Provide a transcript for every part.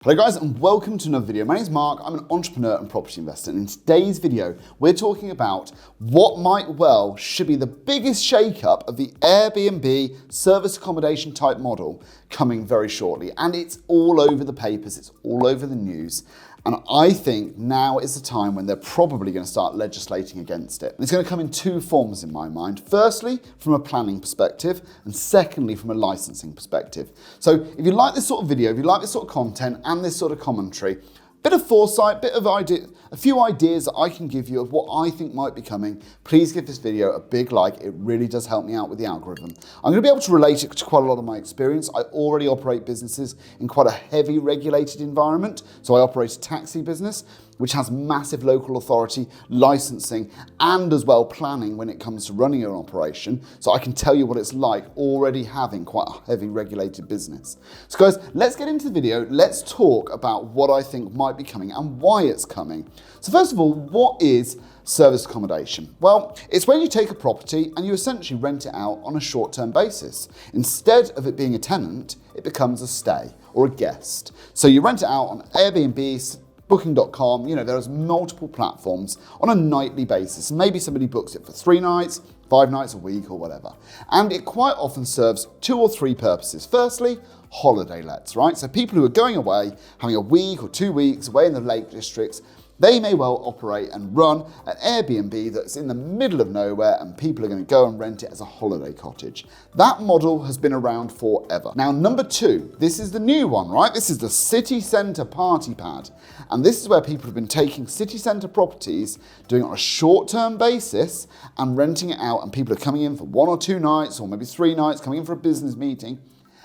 Hello guys and welcome to another video. My name is Mark, I'm an entrepreneur and property investor, and in today's video we're talking about what should be the biggest shake-up of the Airbnb service accommodation type model coming very shortly. And it's all over the papers, it's all over the news. And I think now is the time when they're probably going to start legislating against it. And it's going to come in two forms in my mind. Firstly, from a planning perspective, and secondly, from a licensing perspective. So if you like this sort of video, if you like this sort of content and this sort of commentary, bit of foresight, bit of idea, a few ideas that I can give you of what I think might be coming, please give this video a big like. It really does help me out with the algorithm. I'm going to be able to relate it to quite a lot of my experience. I already operate businesses in quite a heavy regulated environment. So I operate a taxi business, which has massive local authority, licensing, and as well planning when it comes to running an operation. So I can tell you what it's like already having quite a heavy regulated business. So guys, let's get into the video. Let's talk about what I think might be coming and why it's coming. So first of all, what is service accommodation? Well, it's when you take a property and you essentially rent it out on a short-term basis. Instead of it being a tenant, it becomes a stay or a guest. So you rent it out on Airbnb, Booking.com, there's multiple platforms on a nightly basis. Maybe somebody books it for 3 nights, 5 nights a week or whatever. And it quite often serves 2 or 3 purposes. Firstly, holiday lets, right? So people who are going away, having a week or 2 weeks away in the Lake Districts, they may well operate and run an Airbnb that's in the middle of nowhere and people are going to go and rent it as a holiday cottage. That model has been around forever. Now, number 2, this is the new one, right? This is the city centre party pad. And this is where people have been taking city centre properties, doing it on a short-term basis and renting it out, and people are coming in for 1 or 2 nights or maybe 3 nights, coming in for a business meeting.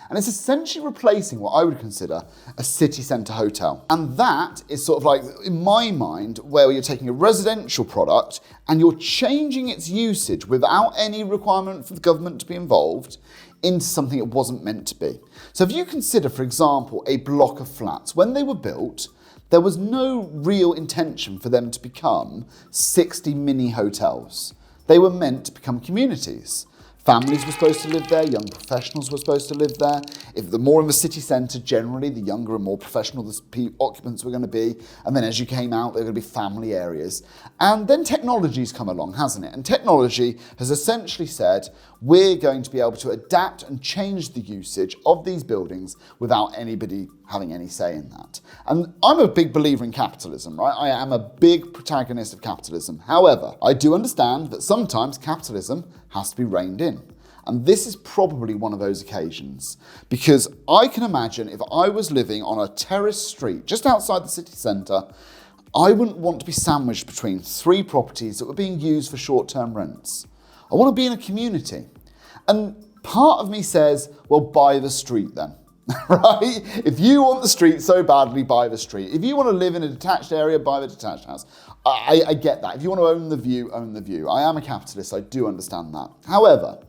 And it's essentially replacing what I would consider a city centre hotel. And that is sort of like, in my mind, where you're taking a residential product and you're changing its usage without any requirement for the government to be involved into something it wasn't meant to be. So if you consider, for example, a block of flats, when they were built, there was no real intention for them to become 60 mini hotels. They were meant to become communities. Families were supposed to live there, young professionals were supposed to live there. If the more in the city centre, generally, the younger and more professional the occupants were going to be. And then as you came out, there were going to be family areas. And then technology's come along, hasn't it? And technology has essentially said, we're going to be able to adapt and change the usage of these buildings without anybody having any say in that. And I'm a big believer in capitalism, right? I am a big protagonist of capitalism. However, I do understand that sometimes capitalism has to be reined in. And this is probably one of those occasions, because I can imagine if I was living on a terrace street just outside the city centre, I wouldn't want to be sandwiched between 3 properties that were being used for short-term rents. I want to be in a community. And part of me says, well, buy the street then. Right? If you want the street so badly, buy the street. If you want to live in a detached area, buy the detached house. I get that. If you want to own the view, own the view. I am a capitalist, I do understand that. However,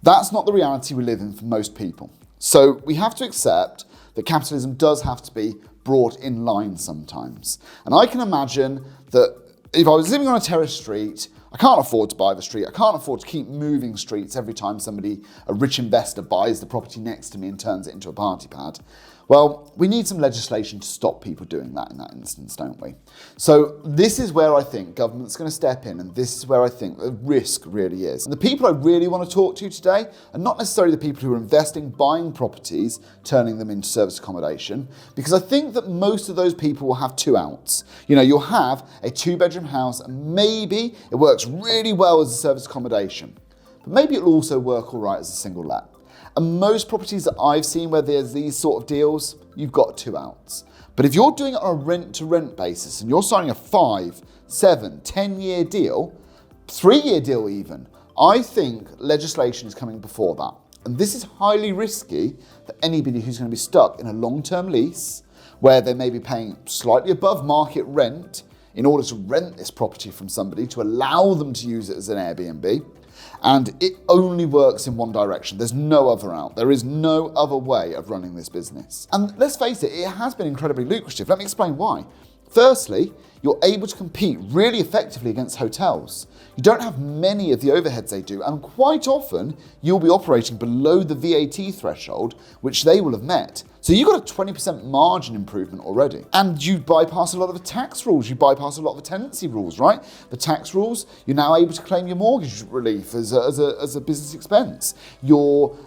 that's not the reality we live in for most people. So we have to accept that capitalism does have to be brought in line sometimes. And I can imagine that if I was living on a terrace street, I can't afford to buy the street. I can't afford to keep moving streets every time a rich investor buys the property next to me and turns it into a party pad. Well, we need some legislation to stop people doing that in that instance, don't we? So this is where I think government's going to step in, and this is where I think the risk really is. And the people I really want to talk to today are not necessarily the people who are investing, buying properties, turning them into service accommodation, because I think that most of those people will have 2 outs. You'll have a 2-bedroom house, and maybe it works really well as a service accommodation, but maybe it'll also work all right as a single let. And most properties that I've seen where there's these sort of deals, you've got 2 outs. But if you're doing it on a rent-to-rent basis and you're signing a 5, 7, 10-year deal, 3-year deal even, I think legislation is coming before that. And this is highly risky for anybody who's going to be stuck in a long-term lease where they may be paying slightly above market rent in order to rent this property from somebody to allow them to use it as an Airbnb. And it only works in one direction. There's no other out. There is no other way of running this business. And let's face it, it has been incredibly lucrative. Let me explain why. Firstly, you're able to compete really effectively against hotels. You don't have many of the overheads they do, and quite often you'll be operating below the VAT threshold, which they will have met. So you've got a 20% margin improvement already. And you bypass a lot of the tax rules. You bypass a lot of the tenancy rules, right? The tax rules, you're now able to claim your mortgage relief as a business expense. Your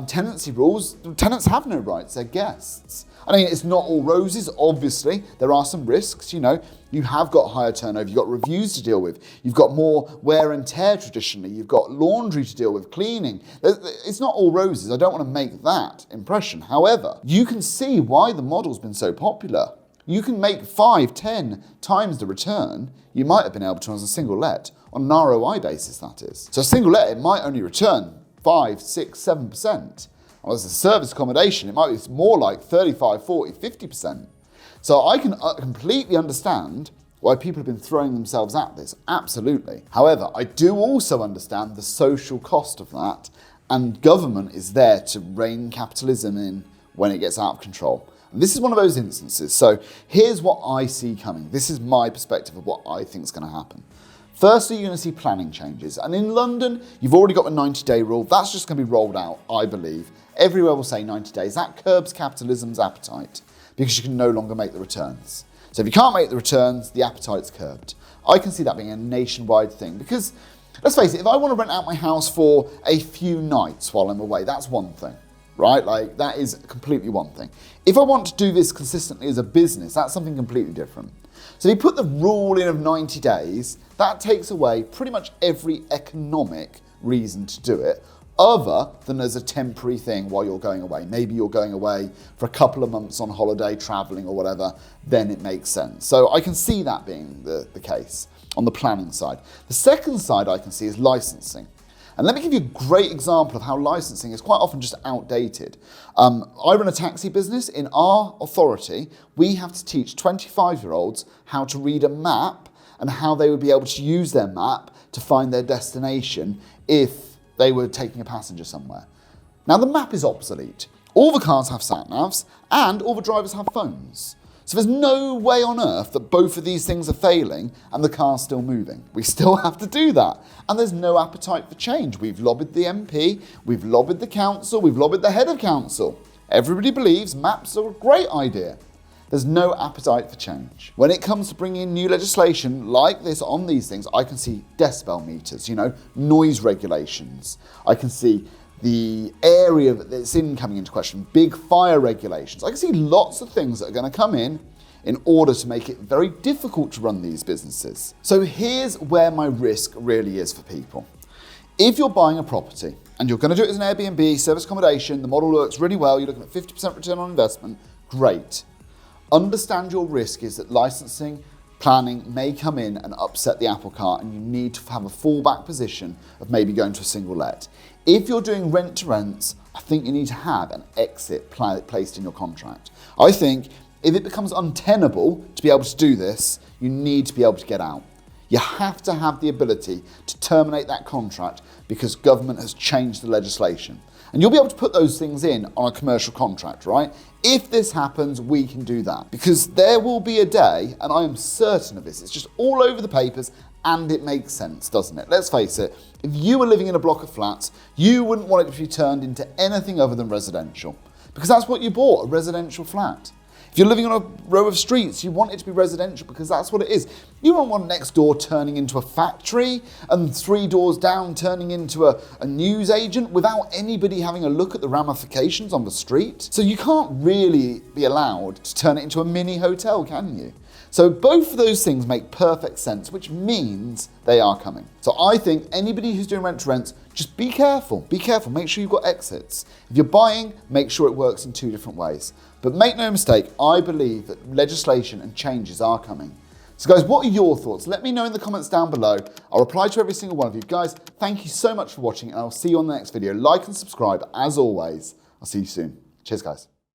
tenancy rules, tenants have no rights, they're guests. I mean, it's not all roses, obviously. There are some risks, you know. You have got higher turnover, you've got reviews to deal with, you've got more wear and tear traditionally, you've got laundry to deal with, cleaning. It's not all roses, I don't want to make that impression. However, you can see why the model's been so popular. You can make 5, 10 times the return you might have been able to as a single let, on an ROI basis, that is. So a single let, it might only return 5, 6, 7%. Or as a service accommodation, it might be more like 35, 40, 50%. So I can completely understand why people have been throwing themselves at this, absolutely. However, I do also understand the social cost of that, and government is there to rein capitalism in when it gets out of control. And this is one of those instances. So here's what I see coming. This is my perspective of what I think is going to happen. Firstly, you're going to see planning changes. And in London, you've already got the 90-day rule. That's just going to be rolled out, I believe. Everywhere will say 90 days. That curbs capitalism's appetite because you can no longer make the returns. So if you can't make the returns, the appetite's curbed. I can see that being a nationwide thing because, let's face it, if I want to rent out my house for a few nights while I'm away, that's one thing, right? Like, that is completely one thing. If I want to do this consistently as a business, that's something completely different. So if you put the rule in of 90 days, that takes away pretty much every economic reason to do it, other than as a temporary thing while you're going away. Maybe you're going away for a couple of months on holiday, traveling or whatever, then it makes sense. So I can see that being the case on the planning side. The second side I can see is licensing. And let me give you a great example of how licensing is quite often just outdated. I run a taxi business. In our authority, we have to teach 25-year-olds how to read a map and how they would be able to use their map to find their destination if they were taking a passenger somewhere. Now the map is obsolete. All the cars have sat-navs and all the drivers have phones. So there's no way on earth that both of these things are failing and the car's still moving. We still have to do that. And there's no appetite for change. We've lobbied the MP, we've lobbied the council, we've lobbied the head of council. Everybody believes maps are a great idea. There's no appetite for change. When it comes to bringing in new legislation like this on these things, I can see decibel meters, noise regulations. I can see the area that's in coming into question, big fire regulations. I can see lots of things that are going to come in order to make it very difficult to run these businesses. So here's where my risk really is for people. If you're buying a property and you're going to do it as an Airbnb, service accommodation, the model works really well, you're looking at 50% return on investment, great. Understand your risk is that licensing, planning may come in and upset the apple cart and you need to have a fallback position of maybe going to a single let. If you're doing rent to rents, I think you need to have an exit placed in your contract. I think if it becomes untenable to be able to do this, you need to be able to get out. You have to have the ability to terminate that contract because government has changed the legislation. And you'll be able to put those things in on a commercial contract, right? If this happens, we can do that. Because there will be a day, and I am certain of this, it's just all over the papers, and it makes sense, doesn't it? Let's face it, if you were living in a block of flats, you wouldn't want it to be turned into anything other than residential. Because that's what you bought, a residential flat. If you're living on a row of streets, you want it to be residential because that's what it is. You don't want next door turning into a factory and 3 doors down turning into a news agent without anybody having a look at the ramifications on the street. So you can't really be allowed to turn it into a mini hotel, can you? So both of those things make perfect sense, which means they are coming. So I think anybody who's doing rent to rents, just be careful, make sure you've got exits. If you're buying, make sure it works in 2 different ways. But make no mistake, I believe that legislation and changes are coming. So guys, what are your thoughts? Let me know in the comments down below. I'll reply to every single one of you. Guys, thank you so much for watching and I'll see you on the next video. Like and subscribe as always. I'll see you soon. Cheers guys.